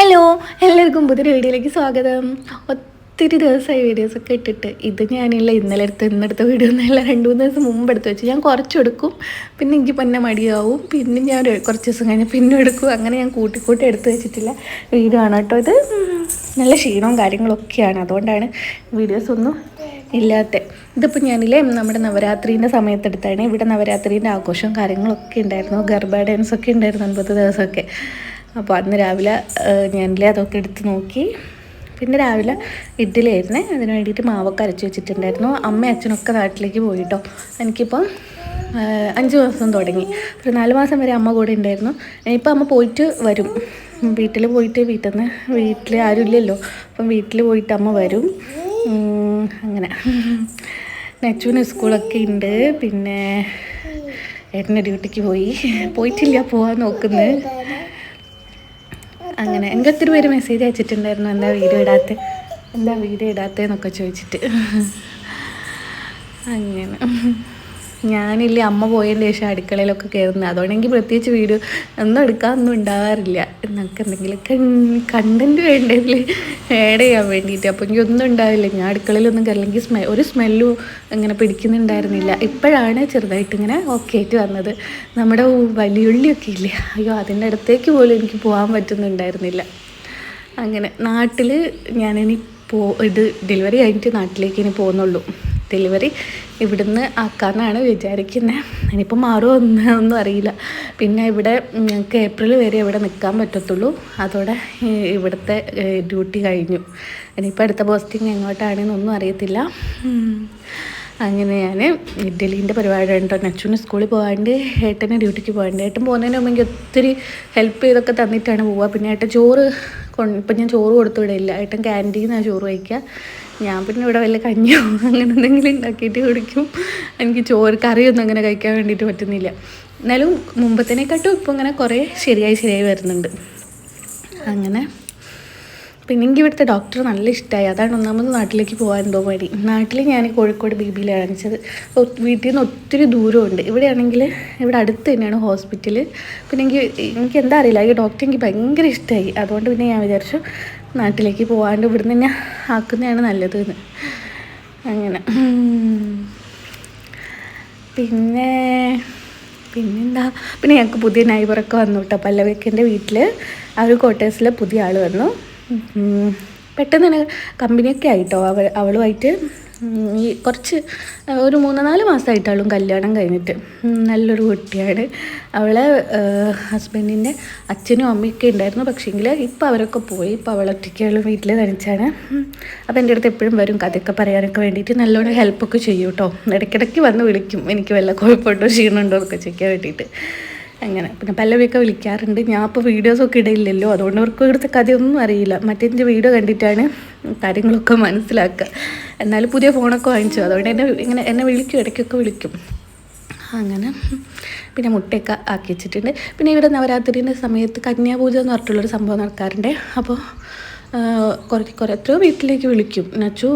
Hello, എല്ലാവർക്കും പുതിയൊരു വീഡിയോയിലേക്ക് സ്വാഗതം. ഒത്തിരി ദിവസമായി വീഡിയോസൊക്കെ ഇട്ടിട്ട്. ഇത് ഞാനില്ല ഇന്നെടുത്ത വീഡിയോ ഒന്നുമല്ല, 2-3 ദിവസം മുമ്പ് എടുത്ത് വെച്ചു. ഞാൻ കുറച്ചെടുക്കും, പിന്നെ എനിക്ക് പിന്നെ മടിയാവും, പിന്നെ ഞാൻ കുറച്ച് ദിവസം കഴിഞ്ഞ് പിന്നെ എടുക്കും. അങ്ങനെ ഞാൻ കൂട്ടി എടുത്ത് വെച്ചിട്ടില്ല വീഡിയോ ആണ് കേട്ടോ ഇത്. നല്ല ക്ഷീണവും കാര്യങ്ങളൊക്കെയാണ്, അതുകൊണ്ടാണ് വീഡിയോസൊന്നും ഇല്ലാത്ത. ഇതിപ്പോൾ ഞാനില്ലേ നമ്മുടെ നവരാത്രീൻ്റെ സമയത്തെടുത്താണ്. ഇവിടെ നവരാത്രീൻ്റെ ആഘോഷവും കാര്യങ്ങളൊക്കെ ഉണ്ടായിരുന്നു, ഗർഭ ഡാൻസൊക്കെ ഉണ്ടായിരുന്നു 9 ദിവസമൊക്കെ. അപ്പോൾ അന്ന് രാവിലെ ഞാനില്ലേ അതൊക്കെ എടുത്ത് നോക്കി. പിന്നെ രാവിലെ ഇഡ്ഡലി ആയിരുന്നേ, അതിന് വേണ്ടിയിട്ട് മാവൊക്കെ അരച്ച് വെച്ചിട്ടുണ്ടായിരുന്നു. അമ്മയും അച്ഛനൊക്കെ നാട്ടിലേക്ക് പോയിട്ടോ. എനിക്കിപ്പം 5 മാസം തുടങ്ങി. ഒരു 4 മാസം വരെ അമ്മ കൂടെ ഉണ്ടായിരുന്നു. ഇനിയിപ്പോൾ അമ്മ പോയിട്ട് വരും, വീട്ടിൽ പോയിട്ട് വീട്ടിൽ ആരും ഇല്ലല്ലോ, അപ്പം വീട്ടിൽ പോയിട്ട് അമ്മ വരും. അങ്ങനെ നെച്ചുവിന് സ്കൂളൊക്കെ ഉണ്ട്. പിന്നെ ഏട്ടൻ്റെ ഡ്യൂട്ടിക്ക് പോയിട്ടില്ല, പോകാൻ നോക്കുന്നത്. അങ്ങനെ എനിക്ക് ഒത്തിരി പേര് മെസ്സേജ് അയച്ചിട്ടുണ്ടായിരുന്നു, എന്താ വീഡിയോ ഇടാത്തതെന്നൊക്കെ ചോദിച്ചിട്ട്. അങ്ങനെ ഞാനില്ലേ അമ്മ പോയതിന് ശേഷം അടുക്കളയിലൊക്കെ കയറുന്നത്, അതുകൊണ്ടെങ്കിൽ പ്രത്യേകിച്ച് വീഡിയോ ഒന്നും എടുക്കാനൊന്നും ഉണ്ടാവാറില്ല. നമുക്ക് എന്തെങ്കിലുമൊക്കെ കണ്ടൻറ്റ് വേണ്ടതിൽ ആഡ് ചെയ്യാൻ വേണ്ടിയിട്ട്. അപ്പോൾ എനിക്ക് ഒന്നും ഉണ്ടാവില്ല, ഞാൻ അടുക്കളയിലൊന്നും കയറില്ലെങ്കിൽ ഒരു സ്മെല്ലും ഇങ്ങനെ പിടിക്കുന്നുണ്ടായിരുന്നില്ല. ഇപ്പോഴാണ് ചെറുതായിട്ട് ഇങ്ങനെ ഓക്കെ ആയിട്ട് വന്നത്. നമ്മുടെ വലിയുള്ളിയൊക്കെ ഇല്ലേ, അയ്യോ അതിൻ്റെ അടുത്തേക്ക് പോലും എനിക്ക് പോകാൻ പറ്റുന്നുണ്ടായിരുന്നില്ല. അങ്ങനെ നാട്ടിൽ ഞാനിനി ഇത് ഡെലിവറി കഴിഞ്ഞിട്ട് നാട്ടിലേക്ക് ഇനി പോകുന്നുള്ളൂ. ഡെലിവറി ഇവിടുന്ന് ആക്കാമെന്നാണ് വിചാരിക്കുന്നത്. ഇനിയിപ്പോൾ മാറുമോ ഒന്നും അറിയില്ല. പിന്നെ ഇവിടെ ഞങ്ങൾക്ക് ഏപ്രിൽ വരെ ഇവിടെ നിൽക്കാൻ പറ്റത്തുള്ളൂ, അതോടെ ഇവിടുത്തെ ഡ്യൂട്ടി കഴിഞ്ഞു. ഇനിയിപ്പോൾ അടുത്ത പോസ്റ്റിംഗ് എങ്ങോട്ടാണെന്നൊന്നും അറിയത്തില്ല. അങ്ങനെ ഞാൻ ഇഡ്ഡലീൻ്റെ പരിപാടി ഉണ്ടോ, നെച്ചുവിന് സ്കൂളിൽ പോകാണ്ട് ഏട്ടന് ഡ്യൂട്ടിക്ക് പോകാണ്ട്. ഏട്ടൻ പോകുന്നതിന് മുമ്പ് എനിക്ക് ഒത്തിരി ഹെൽപ്പ് ചെയ്തൊക്കെ തന്നിട്ടാണ് പോവുക. പിന്നെ ഏട്ടൻ ഇപ്പം ഞാൻ ചോറ് കൊടുത്തു വിടില്ല, ഏട്ടൻ ക്യാൻറ്റീന്നാണ് ചോറ് കഴിക്കുക. ഞാൻ പിന്നെ ഇവിടെ വല്ല കഞ്ഞിയോ അങ്ങനെ എന്തെങ്കിലും ഉണ്ടാക്കിയിട്ട് കുടിക്കും. എനിക്ക് കറിയൊന്നും അങ്ങനെ കഴിക്കാൻ വേണ്ടിയിട്ട് പറ്റുന്നില്ല. എന്നാലും മുമ്പത്തേനെക്കാട്ടും ഇപ്പം ഇങ്ങനെ കുറേ ശരിയായി വരുന്നുണ്ട്. അങ്ങനെ പിന്നെ എനിക്ക് ഇവിടുത്തെ ഡോക്ടർ നല്ല ഇഷ്ടമായി, അതാണ് ഒന്നാമത് നാട്ടിലേക്ക് പോകാൻ എന്തോ മടി. നാട്ടിൽ ഞാൻ കോഴിക്കോട് BBയിൽ കാണിച്ചത്. വീട്ടിൽ നിന്ന് ഒത്തിരി ദൂരമുണ്ട്. ഇവിടെ അടുത്ത് തന്നെയാണ് ഹോസ്പിറ്റൽ. പിന്നെ എനിക്ക് എന്താ അറിയില്ല, ഈ ഡോക്ടർ എനിക്ക് ഭയങ്കര ഇഷ്ടമായി. അതുകൊണ്ട് പിന്നെ ഞാൻ വിചാരിച്ചു നാട്ടിലേക്ക് പോകാണ്ട് ഇവിടുന്ന് തന്നെ ആക്കുന്നതാണ് നല്ലതെന്ന്. അങ്ങനെ പിന്നെന്താ, പിന്നെ ഞങ്ങൾക്ക് പുതിയ നൈബറൊക്കെ വന്നു കേട്ടോ. പല്ലവിക്കൻ്റെ വീട്ടിൽ ആ ഒരു ക്വാർട്ടേഴ്സിൽ പുതിയ ആൾ വന്നു. പെട്ടെന്ന് തന്നെ കമ്പനിയൊക്കെ ആയിട്ടോ. അവളുമായിട്ട് കുറച്ച് ഒരു 3-4 മാസമായിട്ടാളും കല്യാണം കഴിഞ്ഞിട്ട്. നല്ലൊരു കുട്ടിയാണ്. അവളെ ഹസ്ബൻഡിൻ്റെ അച്ഛനും അമ്മയൊക്കെ ഉണ്ടായിരുന്നു, പക്ഷേങ്കിൽ ഇപ്പോൾ അവരൊക്കെ പോയി. ഇപ്പോൾ അവളൊറ്റയ്ക്കുള്ള വീട്ടിൽ തനിച്ചാണ്. അപ്പോൾ എൻ്റെ അടുത്ത് എപ്പോഴും വരും കഥയൊക്കെ പറയാനൊക്കെ വേണ്ടിയിട്ട്. നല്ലോണം ഹെൽപ്പൊക്കെ ചെയ്യും കേട്ടോ. ഇടയ്ക്കിടയ്ക്ക് വന്ന് വിളിക്കും, എനിക്ക് വല്ല കുഴപ്പമുണ്ടോ ക്ഷീണമുണ്ടോ എന്നൊക്കെ ചോദിക്കാൻ വേണ്ടിയിട്ട്. അങ്ങനെ പിന്നെ പല്ലവിയൊക്കെ വിളിക്കാറുണ്ട്. ഞാൻ ഇപ്പോൾ വീഡിയോസൊക്കെ ഇടയില്ലല്ലോ, അതുകൊണ്ട് അവർക്ക് ഇവിടുത്തെ കഥയൊന്നും അറിയില്ല. മറ്റേ വീഡിയോ കണ്ടിട്ടാണ് കാര്യങ്ങളൊക്കെ മനസ്സിലാക്കുക. എന്നാലും പുതിയ ഫോണൊക്കെ വാങ്ങിച്ചു, അതുകൊണ്ട് എന്നെ വിളിക്കും, ഇടയ്ക്കൊക്കെ വിളിക്കും. അങ്ങനെ പിന്നെ മുട്ടയൊക്കെ ആക്കി വെച്ചിട്ടുണ്ട്. പിന്നെ ഇവിടെ നവരാത്രിൻ്റെ സമയത്ത് കന്യാപൂജ എന്ന് പറഞ്ഞിട്ടുള്ളൊരു സംഭവം നടക്കാറുണ്ട്. അപ്പോൾ എത്രയോ വീട്ടിലേക്ക് വിളിക്കും. നച്ചു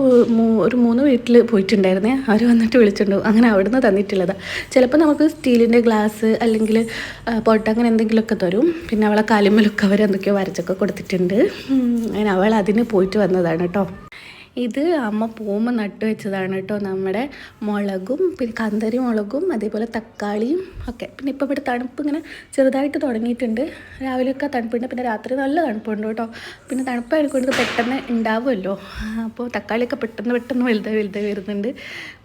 ഒരു 3 വീട്ടിൽ പോയിട്ടുണ്ടായിരുന്നേ, അവർ വന്നിട്ട് വിളിച്ചിട്ടുണ്ടാവും. അങ്ങനെ അവിടുന്ന് തന്നിട്ടുള്ളതാണ്. ചിലപ്പോൾ നമുക്ക് സ്റ്റീലിൻ്റെ ഗ്ലാസ് അല്ലെങ്കിൽ പോട്ട് അങ്ങനെ എന്തെങ്കിലുമൊക്കെ തരും. പിന്നെ അവളെ കാലിമ്മലൊക്കെ അവരെന്തൊക്കെയോ വരച്ചൊക്കെ കൊടുത്തിട്ടുണ്ട്. അങ്ങനെ അവൾ അതിന് പോയിട്ട് വന്നതാണ് കേട്ടോ. ഇത് അമ്മ പോകുമ്പോൾ നട്ടു വെച്ചതാണ് കേട്ടോ. നമ്മുടെ മുളകും പിന്നെ കന്തരി മുളകും അതേപോലെ തക്കാളിയും ഒക്കെ. പിന്നെ ഇപ്പോൾ ഇവിടെ തണുപ്പ് ഇങ്ങനെ ചെറുതായിട്ട് തുടങ്ങിയിട്ടുണ്ട്. രാവിലെയൊക്കെ തണുപ്പുണ്ട്, പിന്നെ രാത്രി നല്ല തണുപ്പുണ്ട് കേട്ടോ. പിന്നെ തണുപ്പായിരിക്കും ഇത് പെട്ടെന്ന് ഉണ്ടാവുമല്ലോ, അപ്പോൾ തക്കാളിയൊക്കെ പെട്ടെന്ന് വലുതായി വരുന്നുണ്ട്.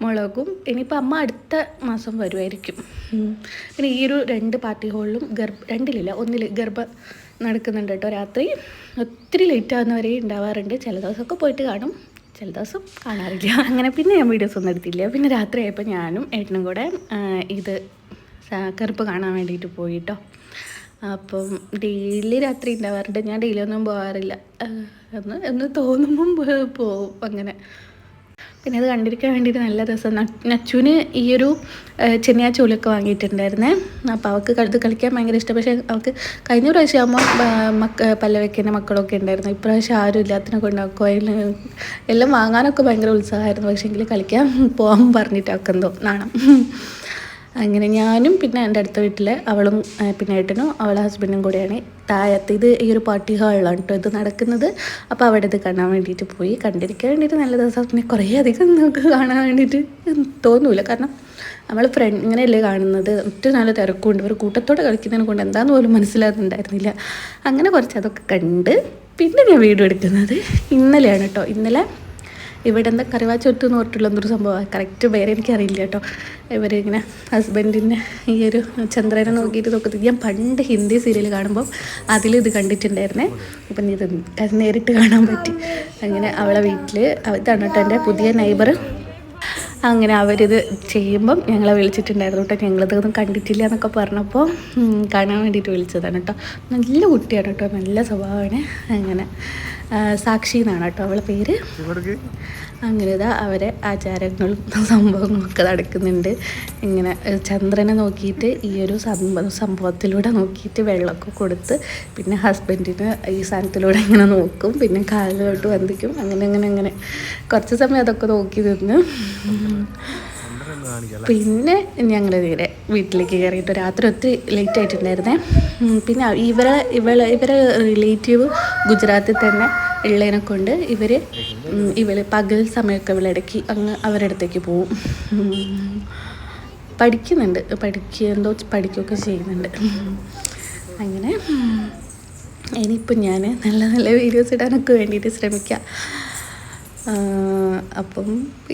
മുളകും ഇനിയിപ്പോൾ അമ്മ അടുത്ത മാസം വരുമായിരിക്കും. പിന്നെ ഈ ഒരു 2 പാർട്ടി ഹോളിലും 1 ഗർഭം നടക്കുന്നുണ്ട് കേട്ടോ. രാത്രി ഒത്തിരി ലേറ്റ് ആവുന്നവരെ ഉണ്ടാവാറുണ്ട്. ചില ദിവസമൊക്കെ പോയിട്ട് കാണും, ചില ദിവസം കാണാറില്ല. അങ്ങനെ പിന്നെ ഞാൻ വീഡിയോസ് ഒന്നും എടുത്തില്ല. പിന്നെ രാത്രി ആയപ്പോൾ ഞാനും ഏട്ടനും കൂടെ ഇത് കറുപ്പ് കാണാൻ വേണ്ടിയിട്ട് പോയിട്ടോ. അപ്പം ഡെയിലി രാത്രി ഉണ്ടാവാറുണ്ട്. ഞാൻ ഡെയിലി ഒന്നും പോകാറില്ല, എന്ന് തോന്നുമ്പം പോവും അങ്ങനെ. പിന്നെ അത് കണ്ടിരിക്കാൻ വേണ്ടിയിട്ട് നല്ല രസം. നച്ചുവിന് ഈ ഒരു ചെന്നിയാച്ചോലൊക്കെ വാങ്ങിയിട്ടുണ്ടായിരുന്നേ. അപ്പോൾ അവൾക്ക് ഇത് കളിക്കാൻ ഭയങ്കര ഇഷ്ടം. പക്ഷേ അവൾക്ക് കഴിഞ്ഞ പ്രാവശ്യം ആകുമ്പോൾ പല്ലവിക്കൻ്റെ മക്കളൊക്കെ ഉണ്ടായിരുന്നു. ഇപ്രാവശ്യം ആരും ഇല്ലാത്തിനെ കൊണ്ടാക്കും. അതിൽ എല്ലാം വാങ്ങാനൊക്കെ ഭയങ്കര ഉത്സാഹമായിരുന്നു. പക്ഷേ എങ്കിൽ കളിക്കാൻ പോകാൻ പറഞ്ഞിട്ട് അവൾക്ക് എന്തോ നാണം. അങ്ങനെ ഞാനും പിന്നെ എൻ്റെ അടുത്ത വീട്ടിൽ അവളും പിന്നെ ഏട്ടനും അവളെ ഹസ്ബൻഡും കൂടെയാണ് താഴത്ത്. ഇത് ഈ ഒരു പാർട്ടി ഹാളിലാണ് കേട്ടോ ഇത് നടക്കുന്നത്. അപ്പോൾ അവിടെ ഇത് കാണാൻ വേണ്ടിയിട്ട് പോയി. കണ്ടിരിക്കാൻ വേണ്ടിയിട്ട് നല്ല ദിവസം പിന്നെ കുറേ അധികം നമുക്ക് കാണാൻ വേണ്ടിയിട്ട് തോന്നൂല. കാരണം നമ്മൾ ഇങ്ങനെയല്ലേ കാണുന്നത്. ഒത്തിരി നല്ല തിരക്കുണ്ട്. ഒരു കൂട്ടത്തോടെ കളിക്കുന്നതിനെ കൊണ്ട് എന്താണെന്ന് പോലും മനസ്സിലാകുന്നുണ്ടായിരുന്നില്ല. അങ്ങനെ കുറച്ച് അതൊക്കെ കണ്ട് പിന്നെ ഞാൻ വീഡിയോ എടുക്കുന്നത് ഇന്നലെയാണ് കേട്ടോ. ഇന്നലെ ഇവിടെ എന്താ കറിവാച്ചൊത്ത് എന്ന് പറഞ്ഞിട്ടുള്ള എന്തൊരു സംഭവമാണ്. കറക്റ്റ് പേര് എനിക്കറിയില്ല കേട്ടോ. ഇവരിങ്ങനെ ഹസ്ബൻഡിൻ്റെ ഈ ഒരു ചന്ദ്രനെ നോക്കിയിട്ട് ഞാൻ പണ്ട് ഹിന്ദി സീരിയൽ കാണുമ്പോൾ അതിലിത് കണ്ടിട്ടുണ്ടായിരുന്നേ. അപ്പം ഇത് നേരിട്ട് കാണാൻ പറ്റി. അങ്ങനെ അവളെ വീട്ടിൽ ഇതാണ് കേട്ടോ എൻ്റെ പുതിയ നൈബർ. അങ്ങനെ അവരിത് ചെയ്യുമ്പം ഞങ്ങളെ വിളിച്ചിട്ടുണ്ടായിരുന്നു കേട്ടോ. ഞങ്ങളിതൊന്നും കണ്ടിട്ടില്ല എന്നൊക്കെ പറഞ്ഞപ്പോൾ കാണാൻ വേണ്ടിയിട്ട് വിളിച്ചതാണ് കേട്ടോ. നല്ല കുട്ടിയാണ് കേട്ടോ, നല്ല സ്വഭാവമാണ്. അങ്ങനെ സാക്ഷി എന്നാണ് കേട്ടോ അവളെ പേര്. അങ്ങനെ ഇതാ അവരെ ആചാരങ്ങളും സംഭവങ്ങളൊക്കെ നടക്കുന്നുണ്ട്. ഇങ്ങനെ ചന്ദ്രനെ നോക്കിയിട്ട് ഈ ഒരു സംഭവത്തിലൂടെ നോക്കിയിട്ട് വെള്ളമൊക്കെ കൊടുത്ത് പിന്നെ ഹസ്ബൻഡിന് ഈ സാധനത്തിലൂടെ ഇങ്ങനെ നോക്കും. പിന്നെ കാലിലോട്ട് വന്ദിക്കും. അങ്ങനെ കുറച്ച് സമയം അതൊക്കെ നോക്കി നിന്ന് പിന്നെ ഞങ്ങൾ നേരെ വീട്ടിലേക്ക് കയറിയിട്ട് രാത്രി ഒത്തിരി ലേറ്റ് ആയിട്ടുണ്ടായിരുന്നേ. പിന്നെ ഇവരെ റിലേറ്റീവ് ഗുജറാത്തിൽ തന്നെ ഉള്ളതിനെ കൊണ്ട് ഇവൾ പകൽ സമയമൊക്കെ ഇവളിടയ്ക്ക് അങ്ങ് അവരുടെ അടുത്തേക്ക് പോവും. പഠിക്കുന്നുണ്ട്, പഠിക്കുകയൊക്കെ ചെയ്യുന്നുണ്ട്. അങ്ങനെ ഇനിയിപ്പം ഞാൻ നല്ല നല്ല വീഡിയോസ് ഇടാനൊക്കെ വേണ്ടിയിട്ട് ശ്രമിക്കാം. അപ്പം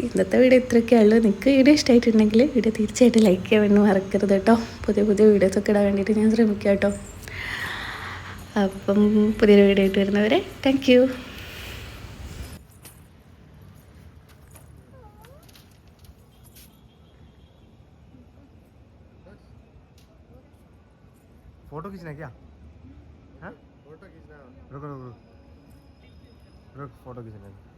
ഇന്നത്തെ വീഡിയോ ഇത്രയൊക്കെയുള്ളൂ. നിങ്ങൾക്ക് വീഡിയോ ഇഷ്ടമായിട്ടുണ്ടെങ്കിൽ വീഡിയോ തീർച്ചയായിട്ടും ലൈക്ക് ചെയ്യാൻ വേണ്ടി മറക്കരുത് കേട്ടോ. പുതിയ വീഡിയോസൊക്കെ ഇടാൻ വേണ്ടിയിട്ട് ഞാൻ ശ്രമിക്കാം കേട്ടോ. അപ്പം പുതിയൊരു വീഡിയോ ആയിട്ട് വരുന്നവരെ താങ്ക് യു. फोटो खींचना है क्या? हाँ फोटो खींचना, रुको रुको रुक, फोटो खींचना है.